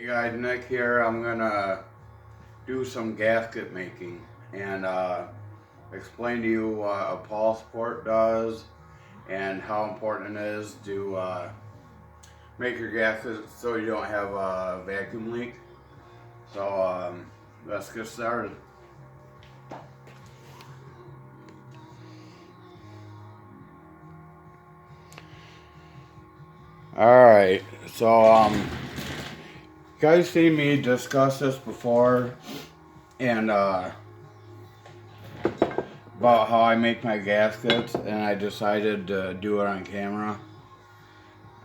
Hey guys, Nick here. I'm gonna do some gasket making and explain to you what a pulse port does and how important it is to make your gasket so you don't have a vacuum leak. So let's get started. Alright, so you guys seen me discuss this before and about how I make my gaskets, and I decided to do it on camera.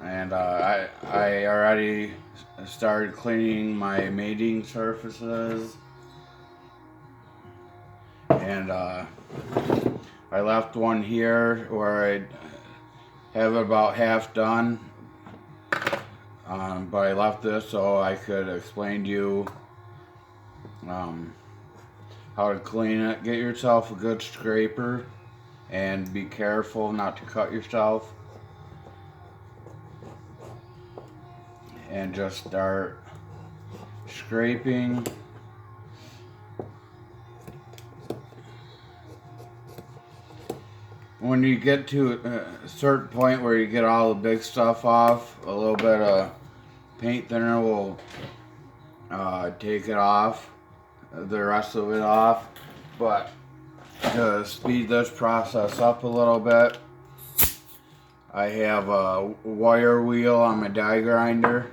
And I already started cleaning my mating surfaces, and I left one here where I have it about half done. But I left this so I could explain to you how to clean it. Get yourself a good scraper and be careful not to cut yourself. And just start scraping. When you get to a certain point where you get all the big stuff off, a little bit of paint thinner will take it off, the rest of it off. But to speed this process up a little bit, I have a wire wheel on my die grinder,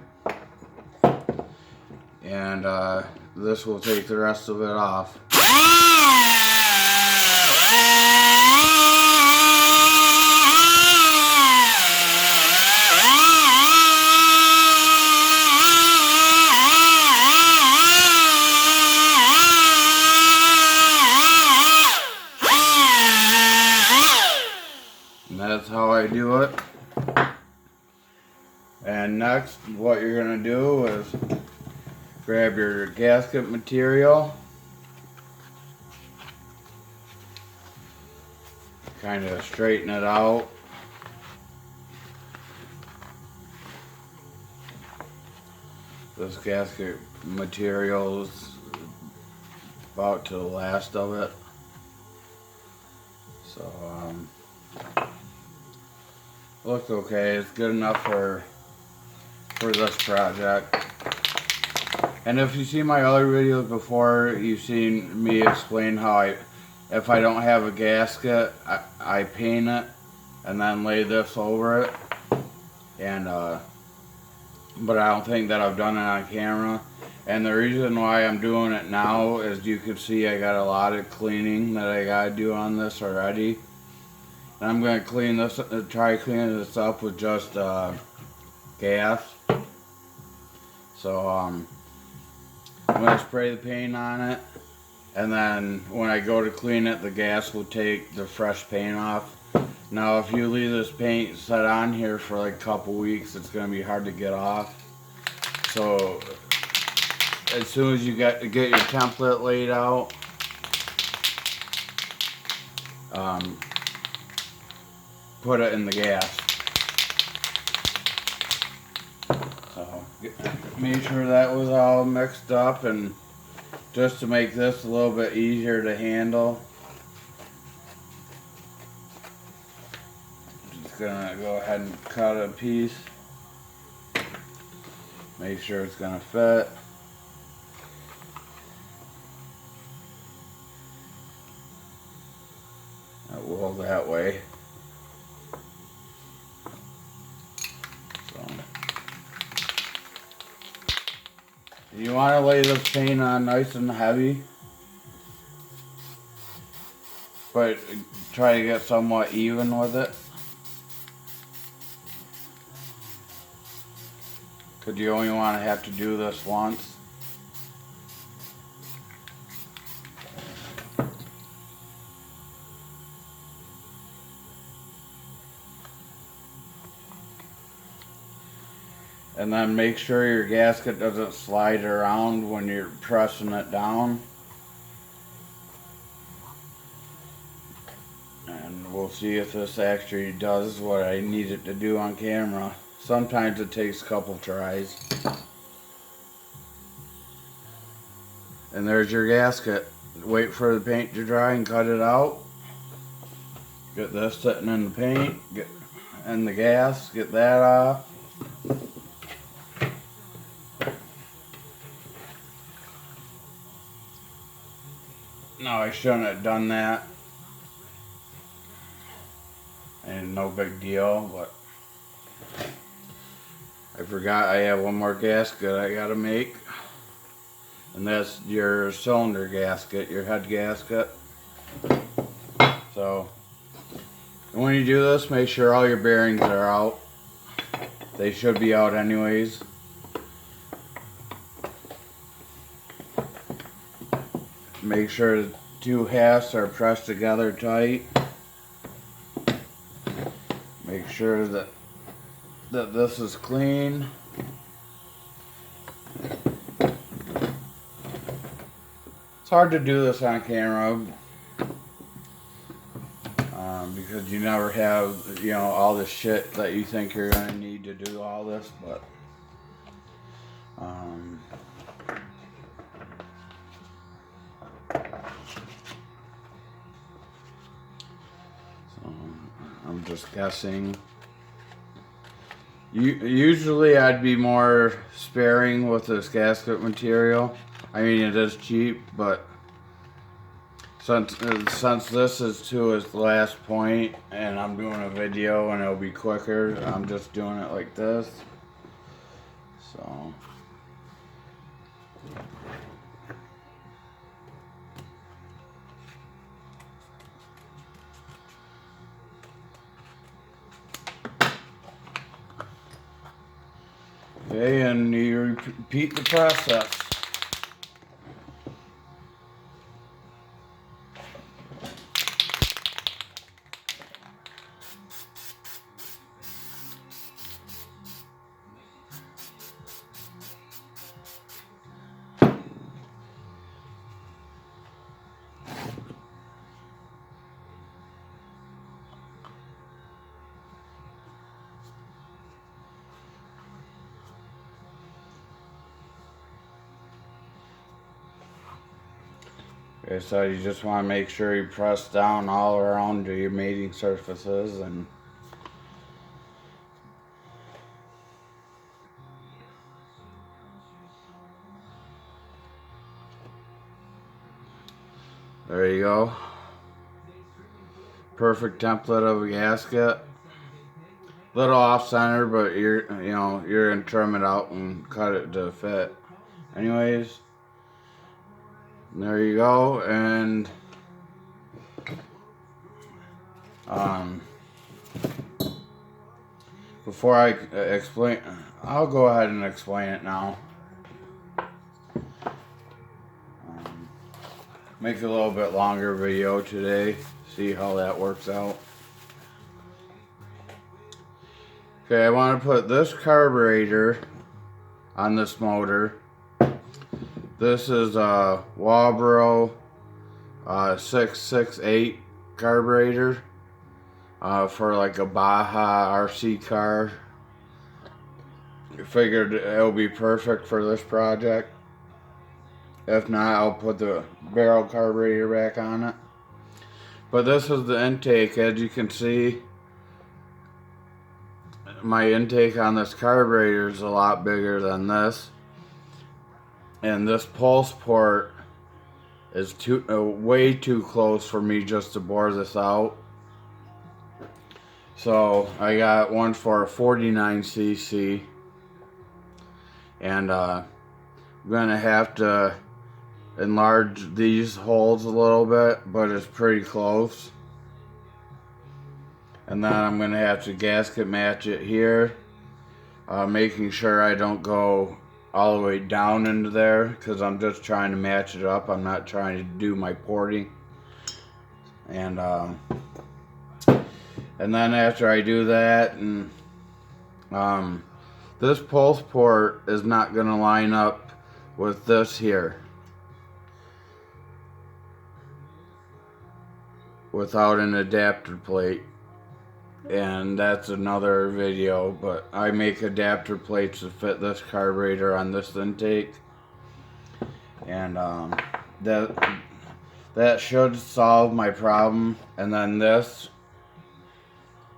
and this will take the rest of it off. And that's how I do it. And next, what you're going to do is grab your gasket material, kind of straighten it out. This gasket material is about to the last of it. So, looks okay. It's good enough for this project. And if you see my other videos before, you've seen me explain how if I don't have a gasket, I paint it and then lay this over it. And but I don't think that I've done it on camera. And the reason why I'm doing it now is you can see I got a lot of cleaning that I gotta do on this already. And I'm gonna clean this, try cleaning this up with just gas. So I'm gonna spray the paint on it, and then when I go to clean it, the gas will take the fresh paint off. Now if you leave this paint set on here for like a couple weeks, it's gonna be hard to get off. So as soon as you get your template laid out, put it in the gas. So make sure that was all mixed up, and just to make this a little bit easier to handle, I'm just gonna go ahead and cut a piece. Make sure it's gonna fit. That will hold that way. You want to lay this paint on nice and heavy, but try to get somewhat even with it, because you only want to have to do this once. And then make sure your gasket doesn't slide around when you're pressing it down. And we'll see if this actually does what I need it to do on camera. Sometimes it takes a couple tries. And there's your gasket. Wait for the paint to dry and cut it out. Get this sitting in the paint, get in the gas, get that off. No, I shouldn't have done that. And no big deal, but I forgot I have one more gasket I gotta make. And that's your cylinder gasket, your head gasket. So, when you do this, make sure all your bearings are out. They should be out anyways. Make sure the two halves are pressed together tight. Make sure that this is clean. It's hard to do this on camera because you never have, you know, all the shit that you think you're gonna need to do all this, but so I'm just guessing. Usually I'd be more sparing with this gasket material. I mean, it is cheap, but since this is to its last point and I'm doing a video and it'll be quicker, I'm just doing it like this. So okay, and you repeat the process. Okay, so you just want to make sure you press down all around your mating surfaces and there you go. Perfect template of a gasket. Little off center, but you're gonna trim it out and cut it to fit. Anyways, there you go. And before I explain, I'll go ahead and explain it now. Make a little bit longer video today. See how that works out. Okay, I want to put this carburetor on this motor. This is a Walbro 668 carburetor for like a Baja RC car. I figured it'll be perfect for this project. If not, I'll put the barrel carburetor back on it. But this is the intake. As you can see, my intake on this carburetor is a lot bigger than this. And this pulse port is way too close for me just to bore this out. So I got one for a 49cc. And I'm going to have to enlarge these holes a little bit, but it's pretty close. And then I'm going to have to gasket match it here, making sure I don't go all the way down into there, because I'm just trying to match it up. I'm not trying to do my porting. And then after I do that, and this pulse port is not going to line up with this here without an adapter plate. And that's another video, but I make adapter plates to fit this carburetor on this intake. and that should solve my problem. And then this,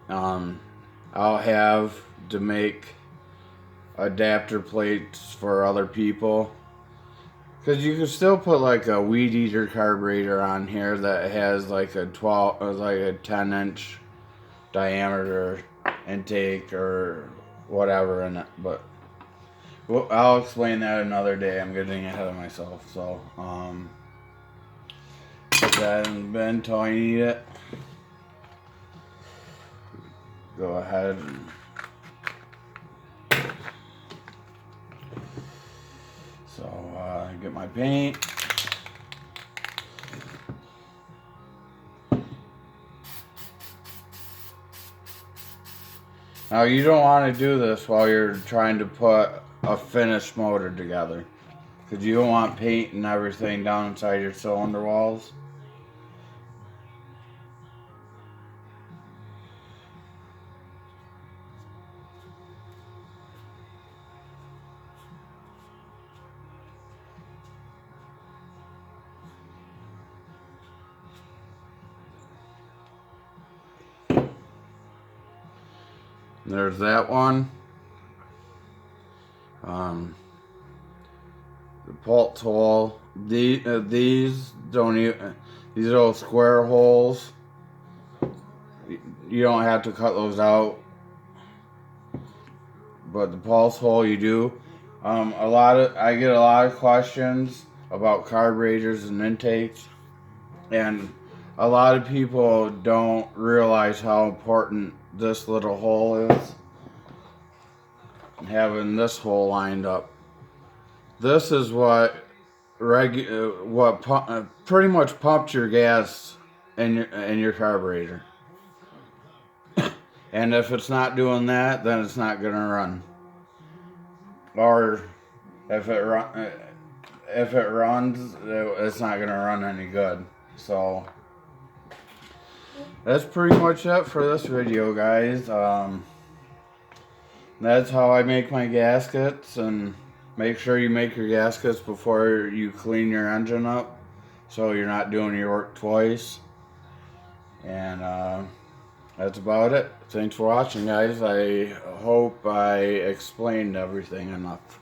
I'll have to make adapter plates for other people. Because you can still put like a weed eater carburetor on here that has like a 10-inch diameter intake or whatever in it. But well, I'll explain that another day. I'm getting ahead of myself. So, put that in the bin till I need it. Go ahead and get my paint. Now you don't want to do this while you're trying to put a finished motor together, because you don't want paint and everything down inside your cylinder walls. There's that one. The pulse hole. These don't even. These little square holes. You don't have to cut those out. But the pulse hole you do. I get a lot of questions about carburetors and intakes, and a lot of people don't realize how important this little hole is. Having this hole lined up. This is what pretty much pumped your gas in your carburetor. And if it's not doing that, then it's not gonna run. Or if it runs, it's not gonna run any good. So that's pretty much it for this video, guys. That's how I make my gaskets, and make sure you make your gaskets before you clean your engine up, so you're not doing your work twice. And that's about it. Thanks for watching, guys. I hope I explained everything enough.